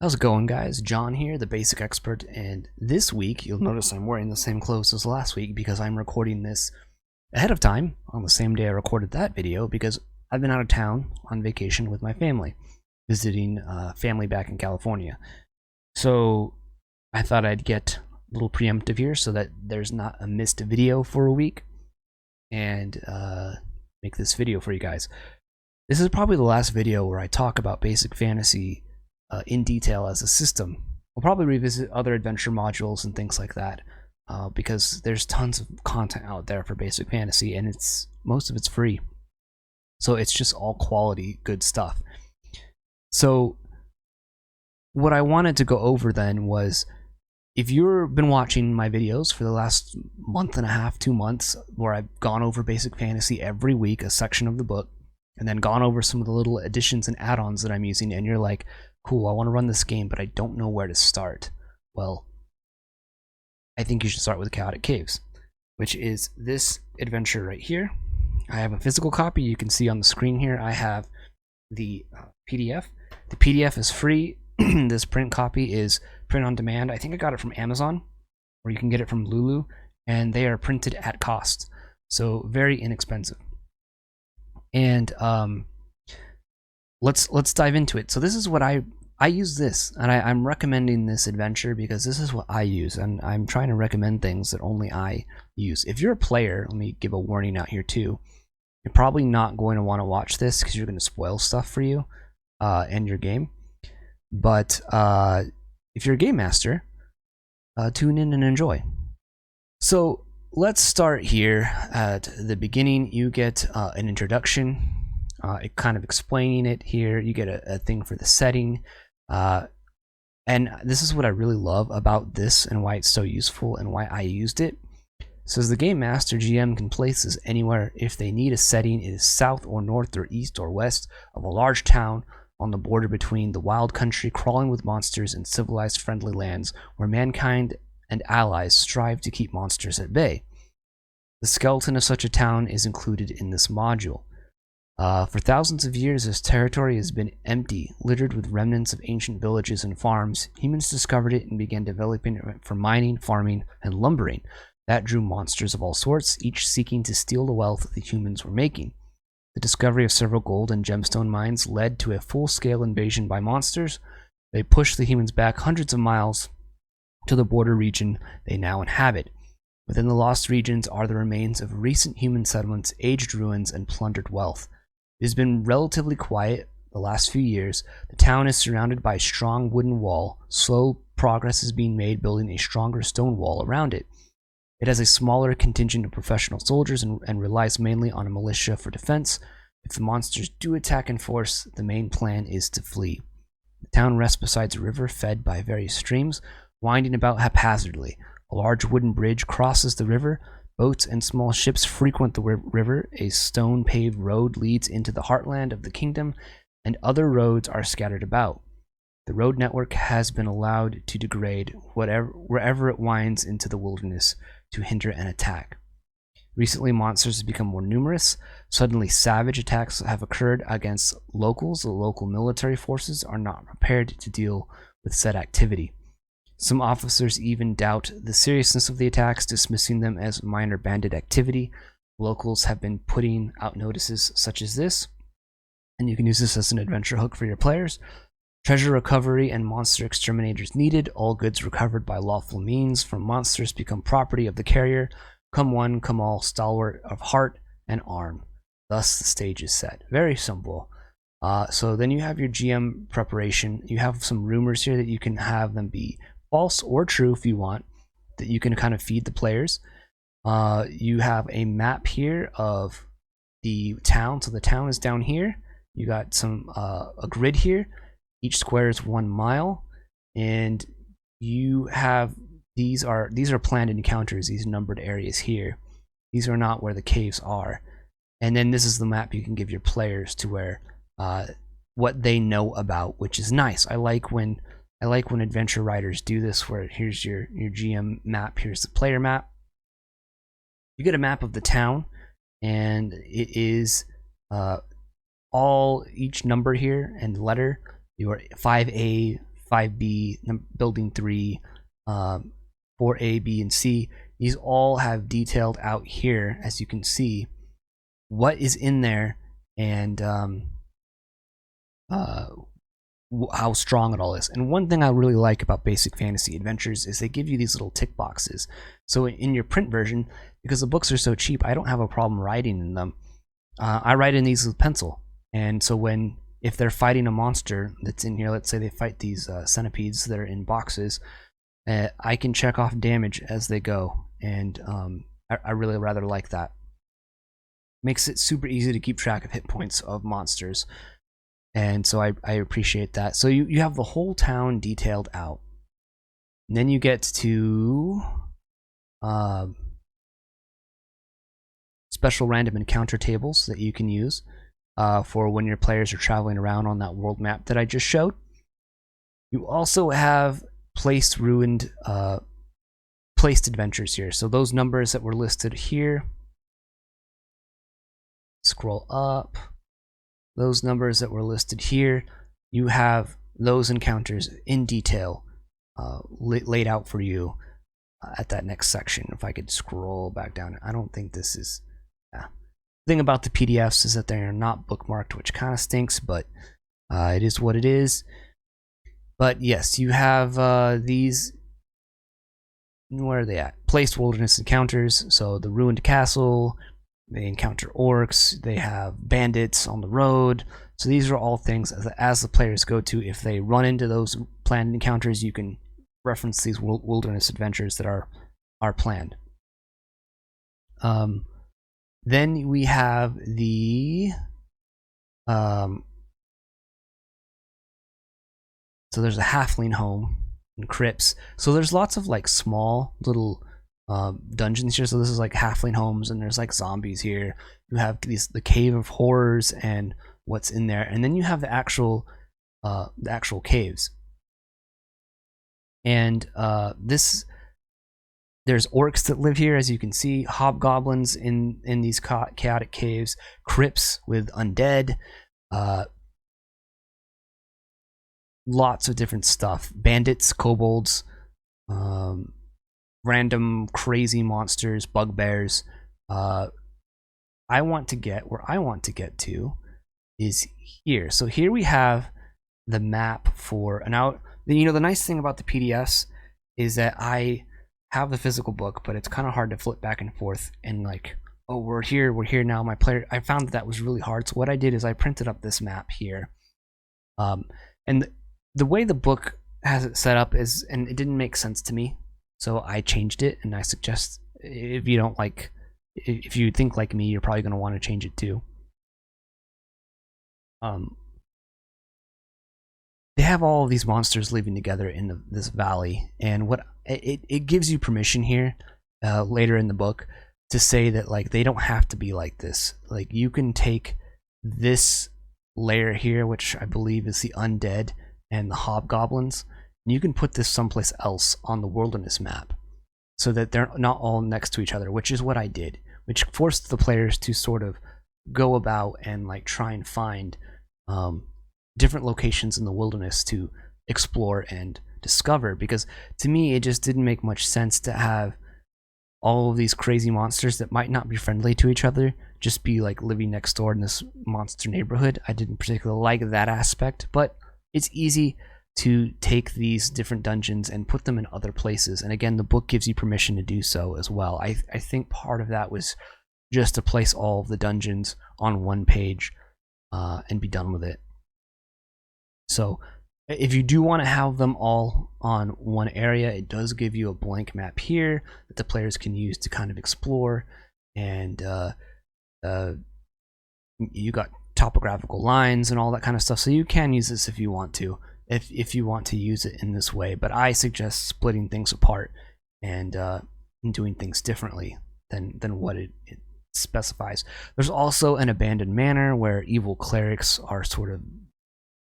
How's it going, guys? John here, the basic expert, and this week you'll notice I'm wearing the same clothes as last week because I'm recording this ahead of time on the same day I recorded that video because I've been out of town on vacation with my family, visiting family back in California. So I thought I'd get a little preemptive here so that there's not a missed video for a week and make this video for you guys. This is probably the last video where I talk about basic fantasy in detail as a system. We'll probably revisit other adventure modules and things like that because there's tons of content out there for basic fantasy, and most of it's free. So it's just all quality, good stuff. So what I wanted to go over then was, if you've been watching my videos for the last month and a half, 2 months, where I've gone over basic fantasy every week, a section of the book, and then gone over some of the little additions and add-ons that I'm using, and you're like, cool, I want to run this game, but I don't know where to start. Well, I think you should start with Chaotic Caves, which is this adventure right here. I have a physical copy you can see on the screen here. I have the PDF. The PDF is free. This print copy is print on demand. I think I got it from Amazon, or you can get it from Lulu, and they are printed at cost, so very inexpensive. And let's dive into it. So this is what I use this, and I'm recommending this adventure because this is what I use, and I'm trying to recommend things that only I use. If you're a player, let me give a warning out here too. You're probably not going to want to watch this because you're going to spoil stuff for you and your game. But if you're a game master, tune in and enjoy. So let's start here at the beginning. You get an introduction, kind of explaining it here. You get a thing for the setting. And this is what I really love about this and why it's so useful and why I used it. It says the Game Master GM can place this anywhere if they need a setting. It is south or north or east or west of a large town on the border between the wild country crawling with monsters and civilized friendly lands where mankind and allies strive to keep monsters at bay. The skeleton of such a town is included in this module. For thousands of years, this territory has been empty, littered with remnants of ancient villages and farms. Humans discovered it and began developing it for mining, farming, and lumbering. That drew monsters of all sorts, each seeking to steal the wealth the humans were making. The discovery of several gold and gemstone mines led to a full-scale invasion by monsters. They pushed the humans back hundreds of miles to the border region they now inhabit. Within the lost regions are the remains of recent human settlements, aged ruins, and plundered wealth. It has been relatively quiet the last few years. The town is surrounded by a strong wooden wall. Slow progress is being made building a stronger stone wall around it. It has a smaller contingent of professional soldiers and relies mainly on a militia for defense. If the monsters do attack in force, the main plan is to flee. The town rests beside a river fed by various streams, winding about haphazardly. A large wooden bridge crosses the river. Boats and small ships frequent the river. A stone-paved road leads into the heartland of the kingdom, and other roads are scattered about. The road network has been allowed to degrade wherever it winds into the wilderness to hinder an attack. Recently, monsters have become more numerous. Suddenly, savage attacks have occurred against locals. The local military forces are not prepared to deal with said activity. Some officers even doubt the seriousness of the attacks, dismissing them as minor bandit activity. Locals have been putting out notices such as this, and you can use this as an adventure hook for your players. Treasure recovery and monster exterminators needed. All goods recovered by lawful means from monsters become property of the carrier. Come one, come all, stalwart of heart and arm. Thus the stage is set. Very simple. So then you have your GM preparation. You have some rumors here that you can have them be false or true if you want, that you can kind of feed the players. You have a map here of the town. So the town is down here. You got some a grid here. Each square is 1 mile, and you have these are planned encounters, these numbered areas here. These are not where the caves are. And then this is the map you can give your players to where what they know about, which is nice. I like when adventure writers do this, where here's your GM map, here's the player map. You get a map of the town, and it is each number here and letter, your 5A, 5B, Building 3, 4A, B, and C. These all have detailed out here, as you can see, what is in there and how strong it all is. And one thing I really like about Basic Fantasy Adventures is they give you these little tick boxes. So in your print version, because the books are so cheap, I don't have a problem writing in them. I write in these with pencil. And so if they're fighting a monster that's in here, let's say they fight these centipedes that are in boxes, I can check off damage as they go. And I really rather like that. Makes it super easy to keep track of hit points of monsters. And so I appreciate that. So you have the whole town detailed out. And then you get to special random encounter tables that you can use for when your players are traveling around on that world map that I just showed. You also have placed adventures here. So those numbers that were listed here, scroll up. Those numbers that were listed here, you have those encounters in detail laid out for you at that next section. If I could scroll back down, I don't think this is... The thing about the PDFs is that they are not bookmarked, which kind of stinks, but it is what it is. But yes, you have these... Where are they at? Placed wilderness encounters, so the ruined castle... They encounter orcs, they have bandits on the road. So these are all things as the players go to. If they run into those planned encounters, you can reference these wilderness adventures that are planned. Then we have the... so there's a halfling home and crypts. So there's lots of like small little... dungeons here. So this is like halfling homes, and there's like zombies here. You have the cave of horrors and what's in there, and then you have the actual caves. And there's orcs that live here, as you can see, hobgoblins in these chaotic caves, crypts with undead, lots of different stuff, bandits, kobolds, random crazy monsters, bugbears. Where I want to get to is here. So here we have the map for the nice thing about the PDFs is that I have the physical book, but it's kind of hard to flip back and forth and like, oh, we're here now. I found that was really hard. So what I did is I printed up this map here. And the way the book has it set up is, and it didn't make sense to me. So I changed it, and I suggest if you think like me, you're probably going to want to change it too. They have all of these monsters living together in this valley, and it gives you permission here later in the book to say that like they don't have to be like this. Like you can take this layer here, which I believe is the undead and the hobgoblins. You can put this someplace else on the wilderness map so that they're not all next to each other, which is what I did, which forced the players to sort of go about and like try and find different locations in the wilderness to explore and discover, because to me it just didn't make much sense to have all of these crazy monsters that might not be friendly to each other just be like living next door in this monster neighborhood. I didn't particularly like that aspect, but it's easy to take these different dungeons and put them in other places. And again, the book gives you permission to do so as well. I think part of that was just to place all of the dungeons on one page and be done with it. So if you do want to have them all on one area, it does give you a blank map here that the players can use to kind of explore. And you got topographical lines and all that kind of stuff. So you can use this if you want to. If you want to use it in this way, but I suggest splitting things apart and doing things differently than what it specifies. There's also an abandoned manor where evil clerics are sort of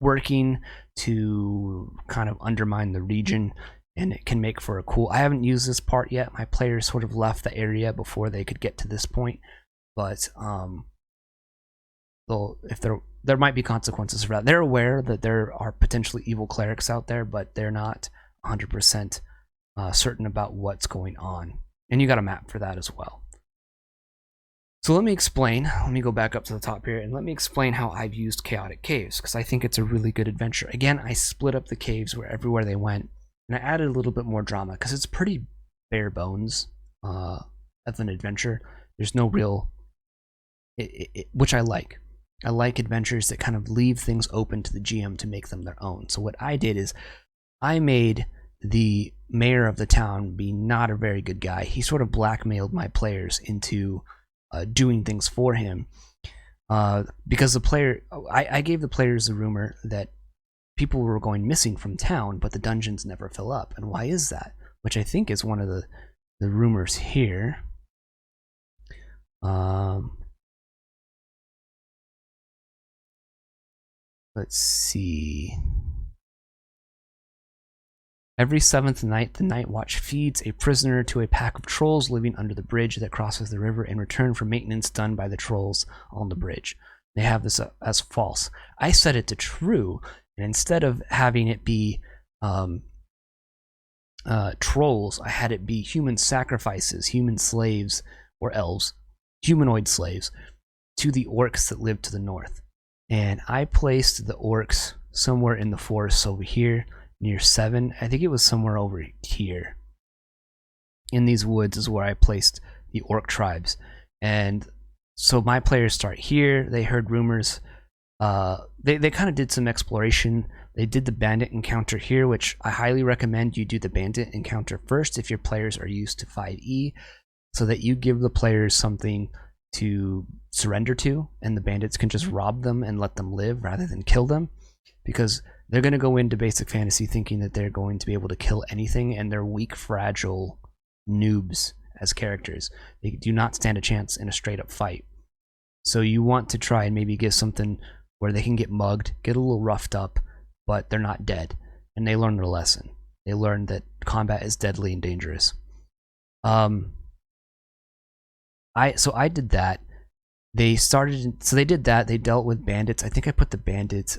working to kind of undermine the region, and it can make for a cool... I haven't used this part yet. My players sort of left the area before they could get to this point, but there might be consequences for that. They're aware that there are potentially evil clerics out there, but they're not 100% certain about what's going on. And you got a map for that as well. So let me explain. Let me go back up to the top here and let me explain how I've used chaotic caves, because I think it's a really good adventure. Again, I split up the caves everywhere they went, and I added a little bit more drama because it's pretty bare bones of an adventure. There's no real, which I like. I like adventures that kind of leave things open to the GM to make them their own. So what I did is I made the mayor of the town be not a very good guy. He sort of blackmailed my players into doing things for him, because I gave the players the rumor that people were going missing from town, but the dungeons never fill up. And why is that? Which I think is one of the rumors here. Let's see. Every 7th night, the Night Watch feeds a prisoner to a pack of trolls living under the bridge that crosses the river in return for maintenance done by the trolls on the bridge. They have this as false. I set it to true, and instead of having it be trolls, I had it be human sacrifices, human slaves, or elves, humanoid slaves, to the orcs that live to the north. And I placed the orcs somewhere in the forest over here, near 7. I think it was somewhere over here. In these woods is where I placed the orc tribes. And so my players start here. They heard rumors. They kind of did some exploration. They did the bandit encounter here, which I highly recommend you do the bandit encounter first if your players are used to 5e, so that you give the players something to surrender to, and the bandits can just rob them and let them live rather than kill them, because they're going to go into basic fantasy thinking that they're going to be able to kill anything, and they're weak, fragile noobs as characters. They do not stand a chance in a straight up fight. So you want to try and maybe give something where they can get mugged, get a little roughed up, but they're not dead, and they learn their lesson. They learn that combat is deadly and dangerous. So I did that. They did that. They dealt with bandits. I think I put the bandits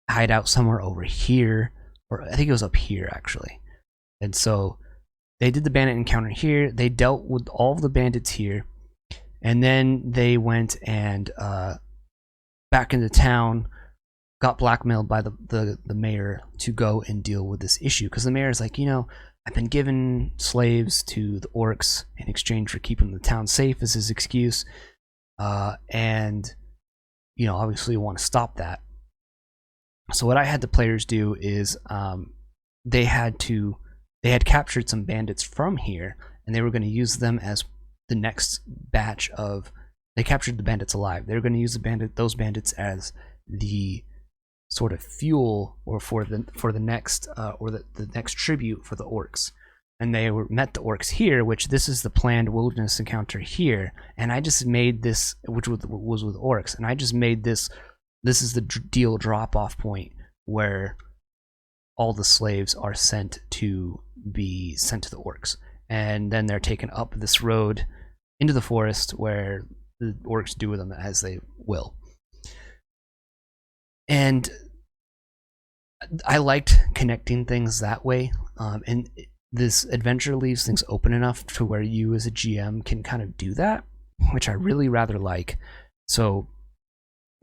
hideout somewhere over here, or I think it was up here actually. And so they did the bandit encounter here. They dealt with all of the bandits here, and then they went and back into town, got blackmailed by the mayor to go and deal with this issue, because the mayor is like, I've been given slaves to the orcs in exchange for keeping the town safe, is his excuse, and obviously want to stop that. So what I had the players do is they had captured some bandits from here, and they were going to use them as the next batch of. They captured the bandits alive. They were going to use those bandits as the sort of fuel, or for the next the next tribute for the orcs. And they met the orcs here, which this is the planned wilderness encounter here. And I just made this, which was with orcs, and I just made this. This is the deal drop-off point where all the slaves are sent to be sent to the orcs, and then they're taken up this road into the forest where the orcs do with them as they will. And I liked connecting things that way, and this adventure leaves things open enough to where you as a GM can kind of do that, which I really rather like. So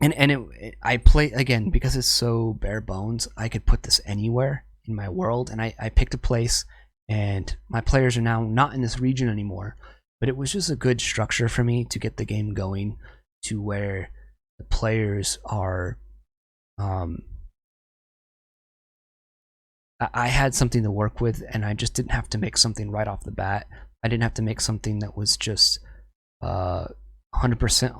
I play, again, because it's so bare bones, I could put this anywhere in my world, and I picked a place, and my players are now not in this region anymore, but it was just a good structure for me to get the game going to where the players are, I had something to work with, and I just didn't have to make something right off the bat. I didn't have to make something that was just 100%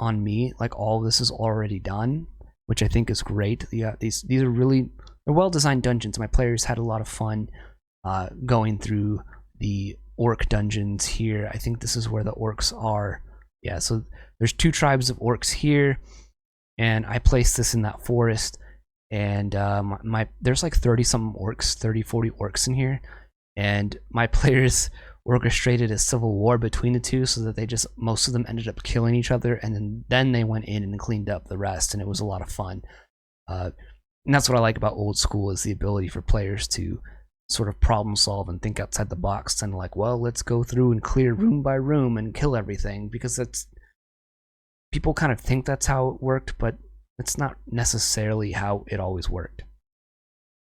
on me. Like, all of this is already done, which I think is great. Yeah, these are really, they're well-designed dungeons. My players had a lot of fun going through the orc dungeons here. I think this is where the orcs are. Yeah, so there's 2 tribes of orcs here, and I placed this in that forest, and there's like 30 something orcs, 30-40 orcs in here, and my players orchestrated a civil war between the two, so that they just, most of them ended up killing each other, and then they went in and cleaned up the rest, and it was a lot of fun. And that's what I like about old school, is the ability for players to sort of problem solve and think outside the box, and like, well, let's go through and clear room by room and kill everything, because that's, people kind of think that's how it worked, but it's not necessarily how it always worked.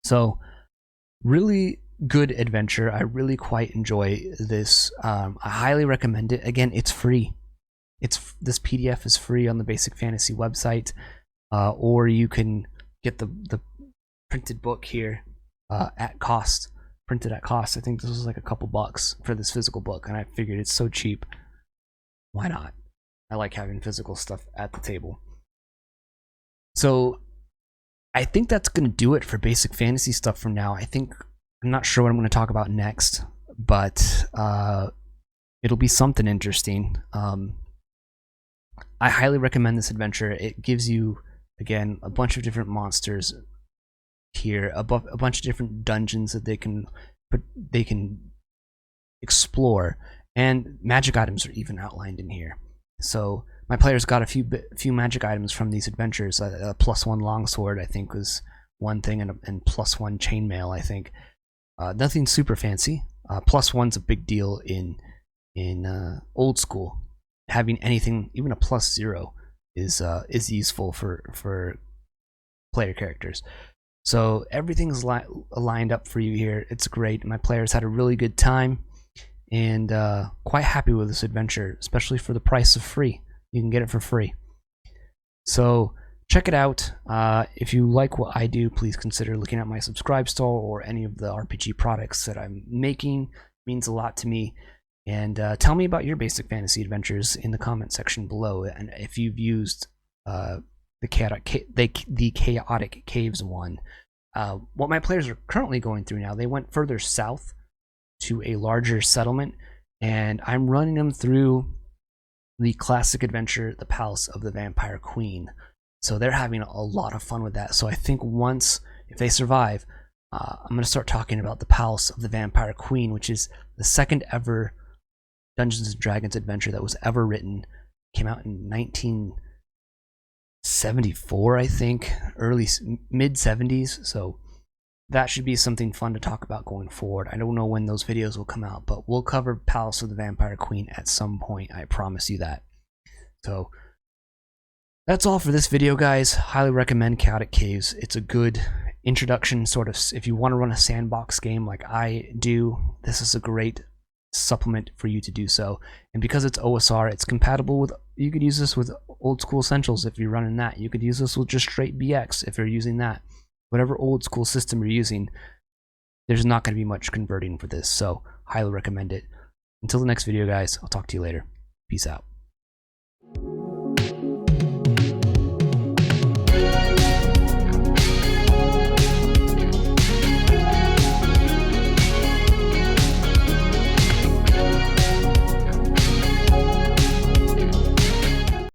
So really good adventure. I really quite enjoy this. I highly recommend it. Again, it's free. This PDF is free on the Basic Fantasy website, or you can get the printed book here at cost, printed at cost. I think this was like a couple bucks for this physical book, and I figured it's so cheap, why not? I like having physical stuff at the table. So I think that's going to do it for Basic Fantasy stuff for now. I'm not sure what I'm going to talk about next, but it'll be something interesting. I highly recommend this adventure. It gives you, again, a bunch of different monsters here, a bunch of different dungeons that they can explore, and magic items are even outlined in here. So my players got a few magic items from these adventures. A +1 longsword, I think, was one thing, and +1 chainmail, I think. Nothing super fancy. +1's a big deal in old school. Having anything, even a +0, is useful for player characters. So everything's lined up for you here. It's great. My players had a really good time, and quite happy with this adventure, especially for the price of free. You can get it for free. So check it out. If you like what I do, please consider looking at my Subscribe store or any of the RPG products that I'm making. It means a lot to me. And tell me about your Basic Fantasy adventures in the comment section below, and if you've used the Chaotic Caves one. What my players are currently going through now, they went further south to a larger settlement, and I'm running them through the classic adventure, The Palace of the Vampire Queen. So they're having a lot of fun with that. So I think if they survive, I'm going to start talking about The Palace of the Vampire Queen, which is the second ever Dungeons & Dragons adventure that was ever written. Came out in 1974, I think, mid-70s. So that should be something fun to talk about going forward. I don't know when those videos will come out, but we'll cover Palace of the Vampire Queen at some point. I promise you that. So that's all for this video, guys. Highly recommend Chaotic Caves. It's a good introduction, sort of, if you want to run a sandbox game like I do. This is a great supplement for you to do so. And because it's OSR, it's compatible with, you could use this with Old School Essentials if you're running that. You could use this with just straight BX if you're using that. Whatever old school system you're using, there's not going to be much converting for this, so highly recommend it. Until the next video, guys, I'll talk to you later. Peace out.